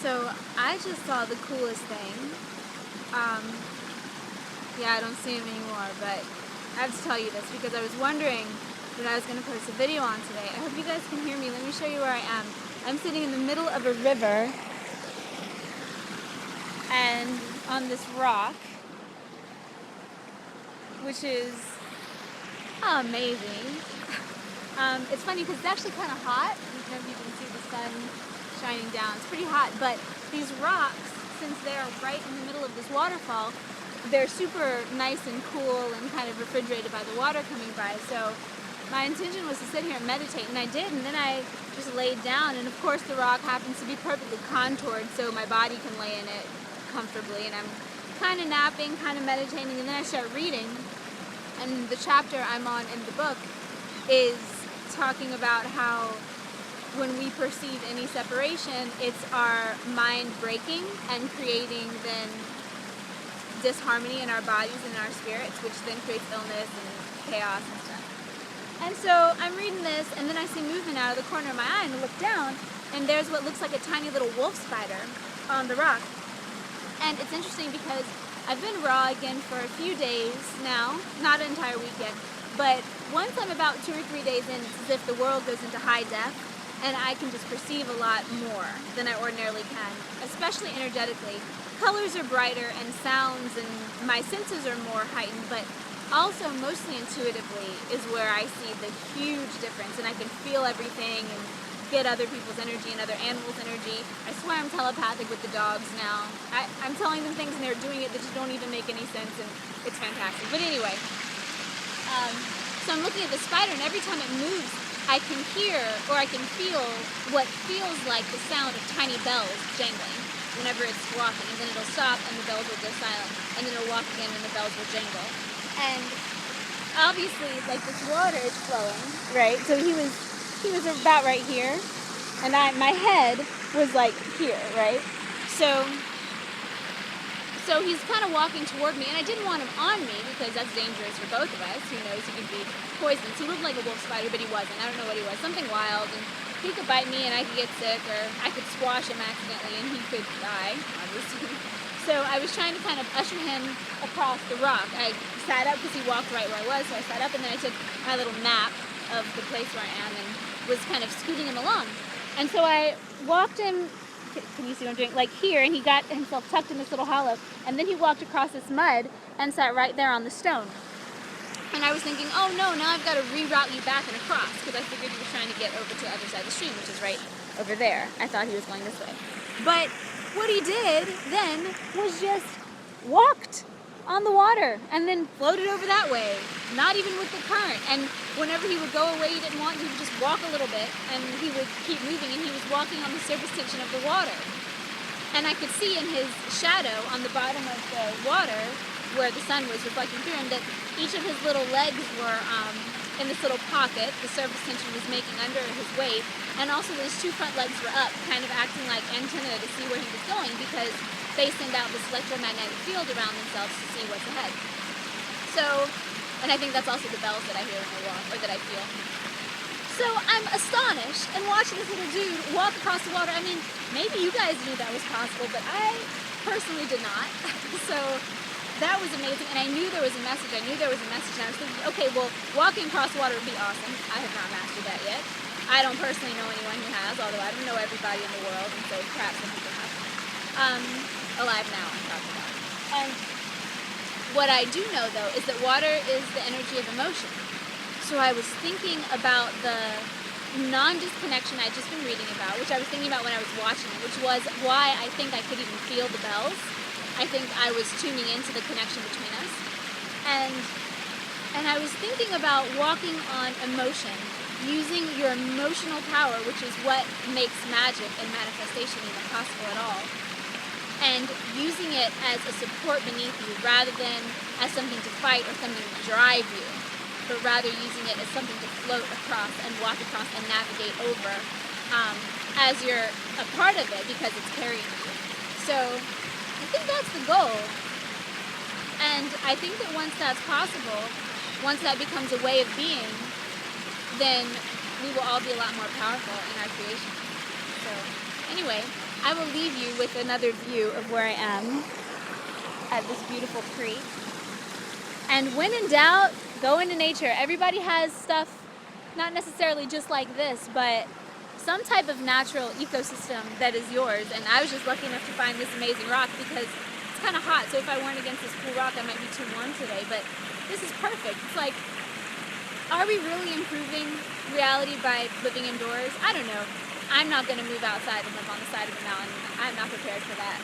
So I just saw the coolest thing. Um, yeah, I don't see him anymore, but I have to tell you this because I was wondering what I was going to post a video on today. I hope you guys can hear me. Let me show you where I am. I'm sitting in the middle of a river and on this rock, which is amazing. It's funny because it's actually kind of hot. I don't know if you can see the sun shining down. It's pretty hot, but these rocks, since they're right in the middle of this waterfall, they're super nice and cool and kind of refrigerated by the water coming by. So my intention was to sit here and meditate, and I did, and then I just laid down, and of course the rock happens to be perfectly contoured so my body can lay in it comfortably, and I'm kind of napping, kind of meditating, and then I start reading, and the chapter I'm on in the book is talking about how when we perceive any separation, it's our mind breaking and creating then disharmony in our bodies and in our spirits, which then creates illness and chaos and stuff. And so I'm reading this, and then I see movement out of the corner of my eye, and I look down, and there's what looks like a tiny little wolf spider on the rock. And it's interesting because I've been raw again for a few days now, not an entire week yet, but once I'm about 2 or 3 days in, it's as if the world goes into high def, and I can just perceive a lot more than I ordinarily can, especially energetically. Colors are brighter and sounds and my senses are more heightened, but also mostly intuitively is where I see the huge difference, and I can feel everything and get other people's energy and other animals' energy. I swear I'm telepathic with the dogs now. I'm telling them things and they're doing it that just don't even make any sense, and it's fantastic. But anyway, so I'm looking at the spider, and every time it moves, I can hear or I can feel what feels like the sound of tiny bells jangling whenever it's walking, and then it'll stop and the bells will go silent, and then it'll walk again and the bells will jangle. And obviously, like, this water is flowing, right? So he was about right here, and my head was like here, right? So he's kind of walking toward me, and I didn't want him on me because that's dangerous for both of us. Who knows, he could be poisonous. He looked like a wolf spider, but he wasn't. I don't know what he was. Something wild, and he could bite me and I could get sick, or I could squash him accidentally and he could die, obviously. So I was trying to kind of usher him across the rock. I sat up because he walked right where I was, so I sat up, and then I took my little map of the place where I am and was kind of scooting him along. And so I walked him, can you see what I'm doing? Like here, and he got himself tucked in this little hollow, and then he walked across this mud and sat right there on the stone. And I was thinking, oh no, now I've got to reroute you back and across, because I figured he was trying to get over to the other side of the stream, which is right over there. I thought he was going this way. But what he did then was just walked on the water and then floated over that way, not even with the current. And whenever he would go away he didn't want, he would just walk a little bit and he would keep moving, and he was walking on the surface tension of the water. And I could see in his shadow on the bottom of the water, where the sun was reflecting through him, that each of his little legs were in this little pocket the surface tension was making under his weight, and also his 2 front legs were up, kind of acting like antennae to see where he was going, because they send out this electromagnetic field around themselves to see what's ahead. So, and I think that's also the bells that I hear when I walk, or that I feel. So I'm astonished and watching this little dude walk across the water. I mean, maybe you guys knew that was possible, but I personally did not. So that was amazing, and I knew there was a message. And I was thinking, okay, well, walking across the water would be awesome. I have not mastered that yet. I don't personally know anyone who has, although I don't know everybody in the world, and so perhaps some people have. Alive now, I'm talking about. And what I do know, though, is that water is the energy of emotion. So I was thinking about the non-disconnection I'd just been reading about, which I was thinking about when I was watching it, which was why I think I could even feel the bells. I think I was tuning into the connection between us. And I was thinking about walking on emotion, using your emotional power, which is what makes magic and manifestation even possible at all, and using it as a support beneath you rather than as something to fight or something to drive you, but rather using it as something to float across and walk across and navigate over as you're a part of it because it's carrying you. So I think that's the goal. And I think that once that's possible, once that becomes a way of being, then we will all be a lot more powerful in our creation. So anyway, I will leave you with another view of where I am at this beautiful creek. And when in doubt, go into nature. Everybody has stuff, not necessarily just like this, but some type of natural ecosystem that is yours. And I was just lucky enough to find this amazing rock because it's kind of hot. So if I weren't against this cool rock, I might be too warm today. But this is perfect. It's like, are we really improving reality by living indoors? I don't know. I'm not going to move outside and live on the side of a mountain. I'm not prepared for that.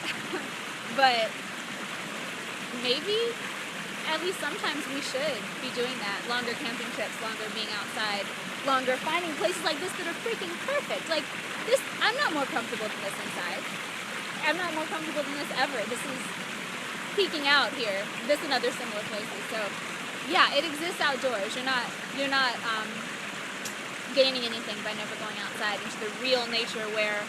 But maybe at least sometimes we should be doing that. Longer camping trips, longer being outside, longer finding places like this that are freaking perfect. Like this, I'm not more comfortable than this inside. I'm not more comfortable than this ever. This is peeking out here. This and other similar places. So yeah, it exists outdoors. You're not gaining anything by never going outside into the real nature where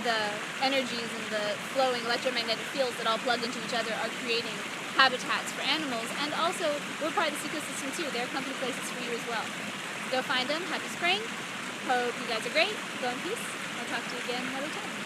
the energies and the flowing electromagnetic fields that all plug into each other are creating habitats for animals, and also we're part of this ecosystem too. There are company places for you as well. Go find them. Happy spring. Hope you guys are great. Go in peace. I'll talk to you again another time.